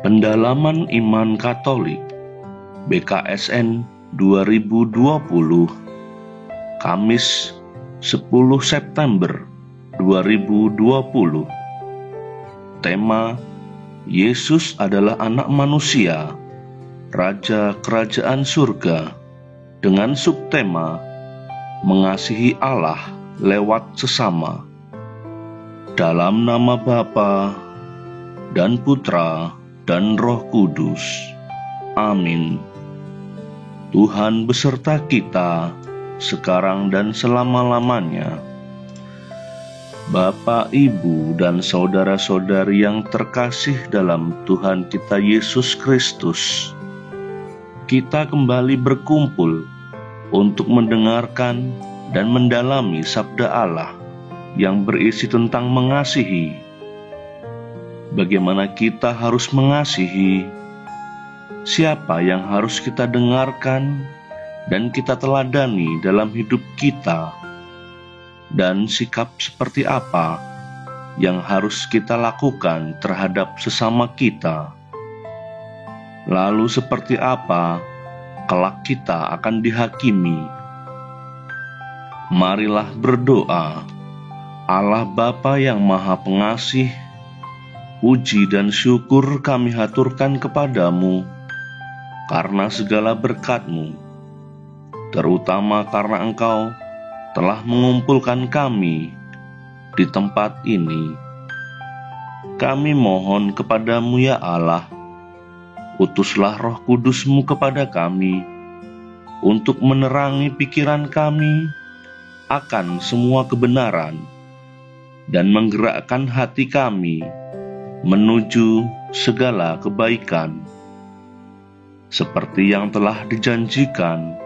Pendalaman Iman Katolik BKSN 2020 Kamis 10 September 2020. Tema: Yesus adalah anak manusia, Raja Kerajaan Surga, dengan subtema mengasihi Allah lewat sesama. Dalam nama Bapa dan Putra dan Roh Kudus. Amin. Tuhan beserta kita sekarang dan selama-lamanya. Bapak, Ibu, dan saudara-saudari yang terkasih dalam Tuhan kita Yesus Kristus, kita kembali berkumpul untuk mendengarkan dan mendalami sabda Allah yang berisi tentang mengasihi. Bagaimana kita harus mengasihi, siapa yang harus kita dengarkan dan kita teladani dalam hidup kita, dan sikap seperti apa yang harus kita lakukan terhadap sesama kita. Lalu seperti apa kelak kita akan dihakimi. Marilah berdoa. Allah Bapa yang Maha Pengasih, puji dan syukur kami haturkan kepadamu karena segala berkat-Mu, terutama karena Engkau telah mengumpulkan kami di tempat ini. Kami mohon kepadamu ya Allah, utuslah Roh Kudus-Mu kepada kami untuk menerangi pikiran kami akan semua kebenaran dan menggerakkan hati kami menuju segala kebaikan, seperti yang telah dijanjikan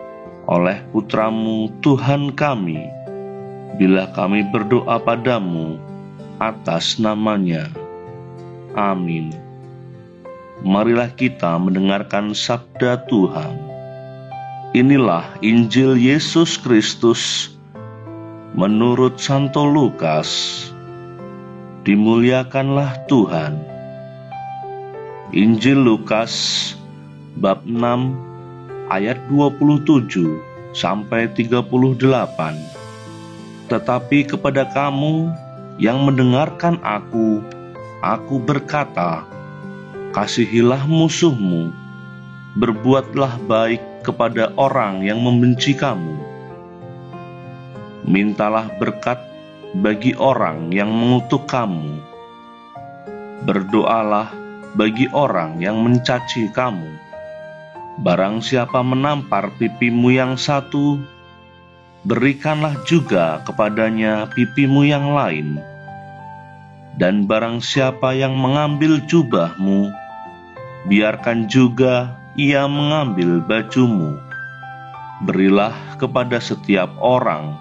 oleh Putra-Mu Tuhan kami, bila kami berdoa padamu atas nama-Nya. Amin. Marilah kita mendengarkan sabda Tuhan. Inilah Injil Yesus Kristus menurut Santo Lukas. Dimuliakanlah Tuhan. Injil Lukas bab 6 ayat 27 sampai 38. Tetapi kepada kamu yang mendengarkan aku berkata, kasihilah musuhmu, berbuatlah baik kepada orang yang membenci kamu, mintalah berkat bagi orang yang mengutuk kamu, berdoalah bagi orang yang mencaci kamu. Barang siapa menampar pipimu yang satu, berikanlah juga kepadanya pipimu yang lain. Dan barang siapa yang mengambil jubahmu, biarkan juga ia mengambil bajumu. Berilah kepada setiap orang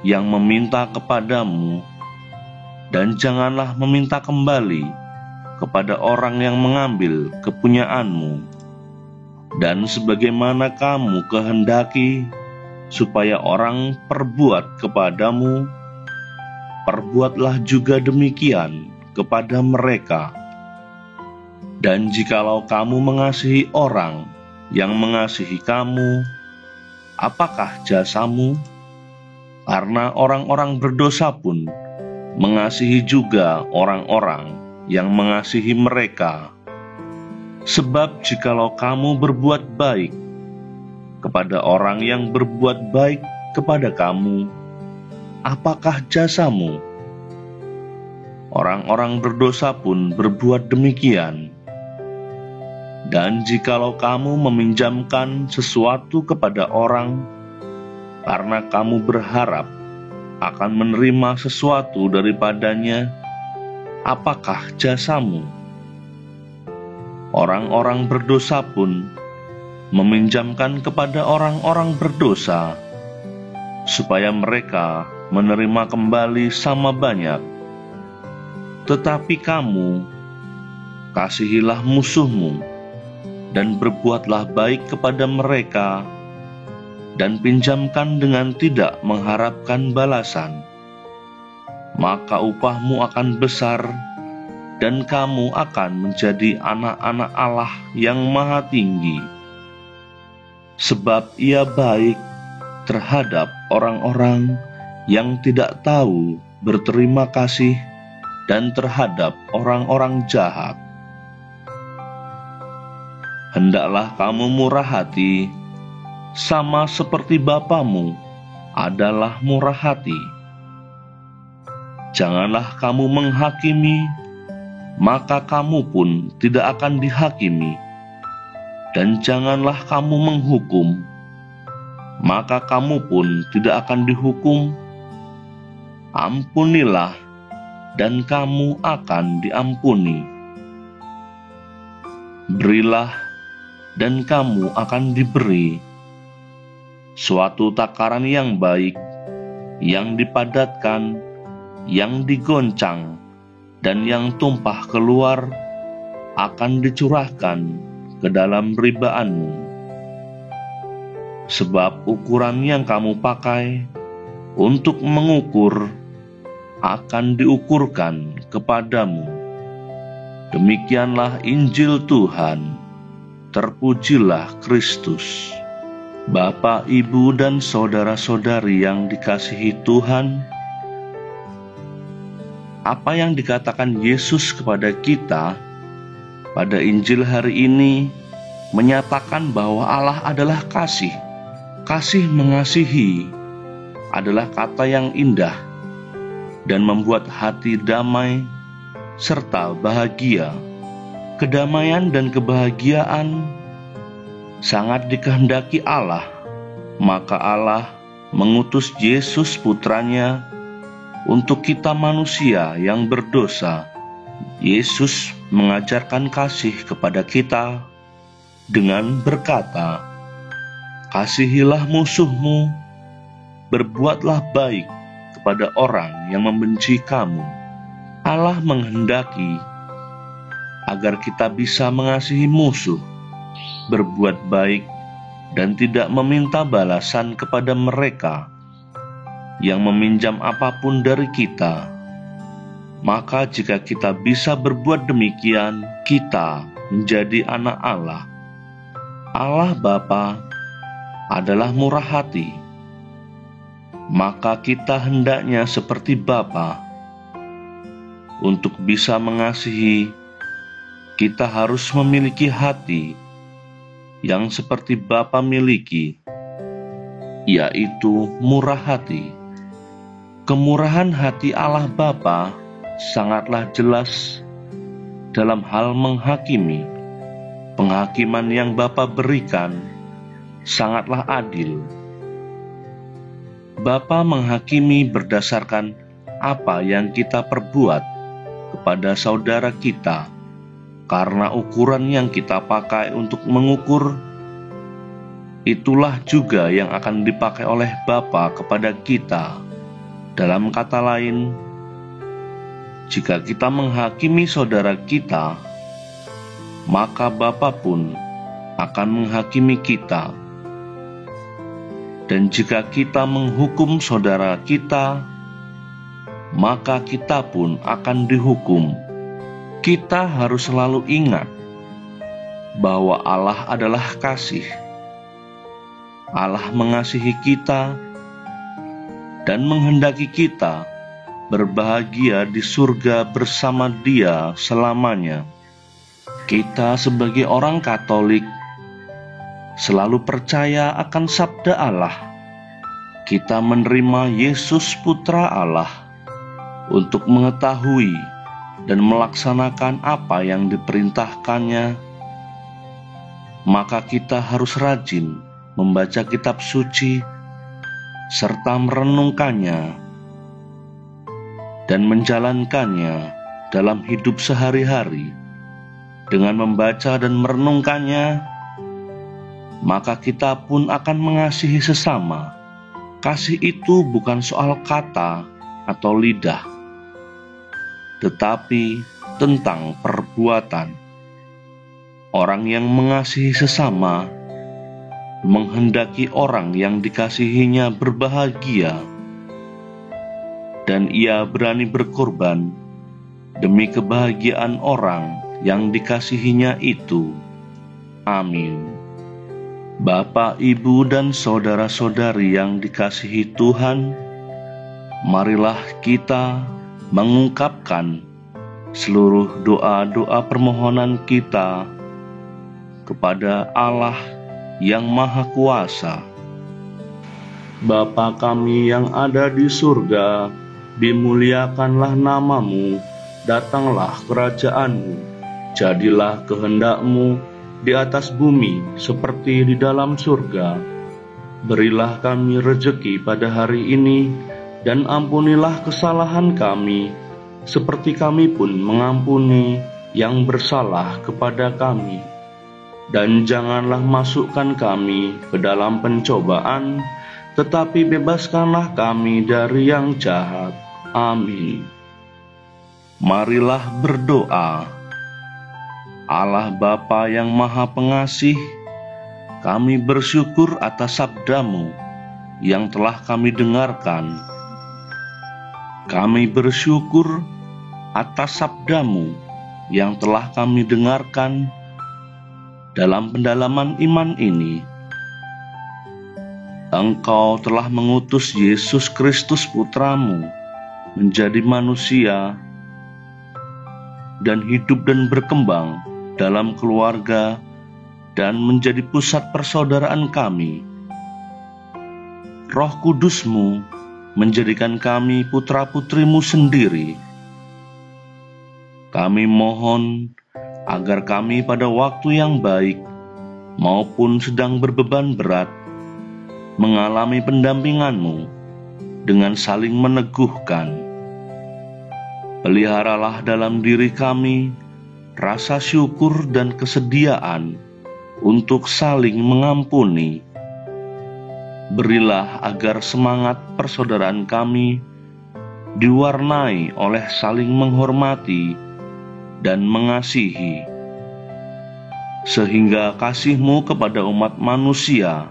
yang meminta kepadamu, dan janganlah meminta kembali kepada orang yang mengambil kepunyaanmu. Dan sebagaimana kamu kehendaki supaya orang perbuat kepadamu, perbuatlah juga demikian kepada mereka. Dan jikalau kamu mengasihi orang yang mengasihi kamu, apakah jasamu? Karena orang-orang berdosa pun mengasihi juga orang-orang yang mengasihi mereka. Sebab jikalau kamu berbuat baik kepada orang yang berbuat baik kepada kamu, apakah jasamu? Orang-orang berdosa pun berbuat demikian. Dan jikalau kamu meminjamkan sesuatu kepada orang karena kamu berharap akan menerima sesuatu daripadanya, apakah jasamu? Orang-orang berdosa pun meminjamkan kepada orang-orang berdosa, supaya mereka menerima kembali sama banyak. Tetapi kamu, kasihilah musuhmu, dan berbuatlah baik kepada mereka, dan pinjamkan dengan tidak mengharapkan balasan. Maka upahmu akan besar, dan kamu akan menjadi anak-anak Allah yang Maha Tinggi. Sebab Ia baik terhadap orang-orang yang tidak tahu berterima kasih dan terhadap orang-orang jahat. Hendaklah kamu murah hati, sama seperti Bapamu adalah murah hati. Janganlah kamu menghakimi, maka kamu pun tidak akan dihakimi. Dan janganlah kamu menghukum, maka kamu pun tidak akan dihukum. Ampunilah, dan kamu akan diampuni. Berilah, dan kamu akan diberi. Suatu takaran yang baik, yang dipadatkan, yang digoncang, dan yang tumpah keluar, akan dicurahkan ke dalam ribaanmu. Sebab ukuran yang kamu pakai untuk mengukur akan diukurkan kepadamu. Demikianlah Injil Tuhan. Terpujilah Kristus. Bapak, Ibu, dan saudara-saudari yang dikasihi Tuhan, apa yang dikatakan Yesus kepada kita pada Injil hari ini menyatakan bahwa Allah adalah kasih. Kasih mengasihi adalah kata yang indah dan membuat hati damai serta bahagia. Kedamaian dan kebahagiaan sangat dikehendaki Allah, maka Allah mengutus Yesus putranya untuk kita manusia yang berdosa. Yesus mengajarkan kasih kepada kita dengan berkata, "Kasihilah musuhmu, berbuatlah baik kepada orang yang membenci kamu." Allah menghendaki agar kita bisa mengasihi musuh, berbuat baik, dan tidak meminta balasan kepada mereka yang meminjam apapun dari kita. Maka jika kita bisa berbuat demikian, kita menjadi anak Allah. Allah Bapa adalah murah hati. Maka kita hendaknya seperti Bapa. Untuk bisa mengasihi, kita harus memiliki hati yang seperti Bapa miliki, yaitu murah hati. Kemurahan hati Allah Bapa sangatlah jelas dalam hal menghakimi. Penghakiman yang Bapa berikan sangatlah adil. Bapa menghakimi berdasarkan apa yang kita perbuat kepada saudara kita, karena ukuran yang kita pakai untuk mengukur, itulah juga yang akan dipakai oleh Bapa kepada kita. Dalam kata lain, jika kita menghakimi saudara kita, maka Bapa pun akan menghakimi kita. Dan jika kita menghukum saudara kita, maka kita pun akan dihukum. Kita harus selalu ingat bahwa Allah adalah kasih. Allah mengasihi kita dan menghendaki kita berbahagia di surga bersama Dia selamanya. Kita sebagai orang Katolik selalu percaya akan sabda Allah. Kita menerima Yesus Putra Allah untuk mengetahui dan melaksanakan apa yang diperintahkannya. Maka kita harus rajin membaca kitab suci serta merenungkannya dan menjalankannya dalam hidup sehari-hari. Dengan membaca dan merenungkannya, maka kita pun akan mengasihi sesama. Kasih itu bukan soal kata atau lidah, tetapi tentang perbuatan. Orang yang mengasihi sesama menghendaki orang yang dikasihinya berbahagia, dan ia berani berkorban demi kebahagiaan orang yang dikasihinya itu. Amin. Bapak, Ibu, dan saudara-saudari yang dikasihi Tuhan, marilah kita mengungkapkan seluruh doa-doa permohonan kita kepada Allah yang Maha Kuasa. Bapa kami yang ada di surga, dimuliakanlah nama-Mu, datanglah kerajaan-Mu, jadilah kehendak-Mu di atas bumi seperti di dalam surga. Berilah kami rejeki pada hari ini, dan ampunilah kesalahan kami, seperti kami pun mengampuni yang bersalah kepada kami. Dan janganlah masukkan kami ke dalam pencobaan, tetapi bebaskanlah kami dari yang jahat. Amin. Marilah berdoa. Allah Bapa yang Maha Pengasih, kami bersyukur atas sabda-Mu yang telah kami dengarkan. Kami bersyukur atas sabda-Mu yang telah kami dengarkan dalam pendalaman iman ini. Engkau telah mengutus Yesus Kristus Putra-Mu menjadi manusia dan hidup dan berkembang dalam keluarga dan menjadi pusat persaudaraan kami. Roh Kudus-Mu menjadikan kami putra-putri-Mu sendiri. Kami mohon agar kami pada waktu yang baik maupun sedang berbeban berat mengalami pendampingan-Mu dengan saling meneguhkan. Peliharalah dalam diri kami rasa syukur dan kesediaan untuk saling mengampuni. Berilah agar semangat persaudaraan kami diwarnai oleh saling menghormati dan mengasihi, sehingga kasih-Mu kepada umat manusia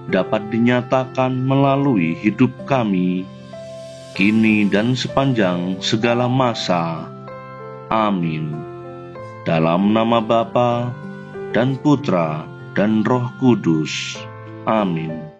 dapat dinyatakan melalui hidup kami, kini dan sepanjang segala masa. Amin. Dalam nama Bapa dan Putra dan Roh Kudus. Amin.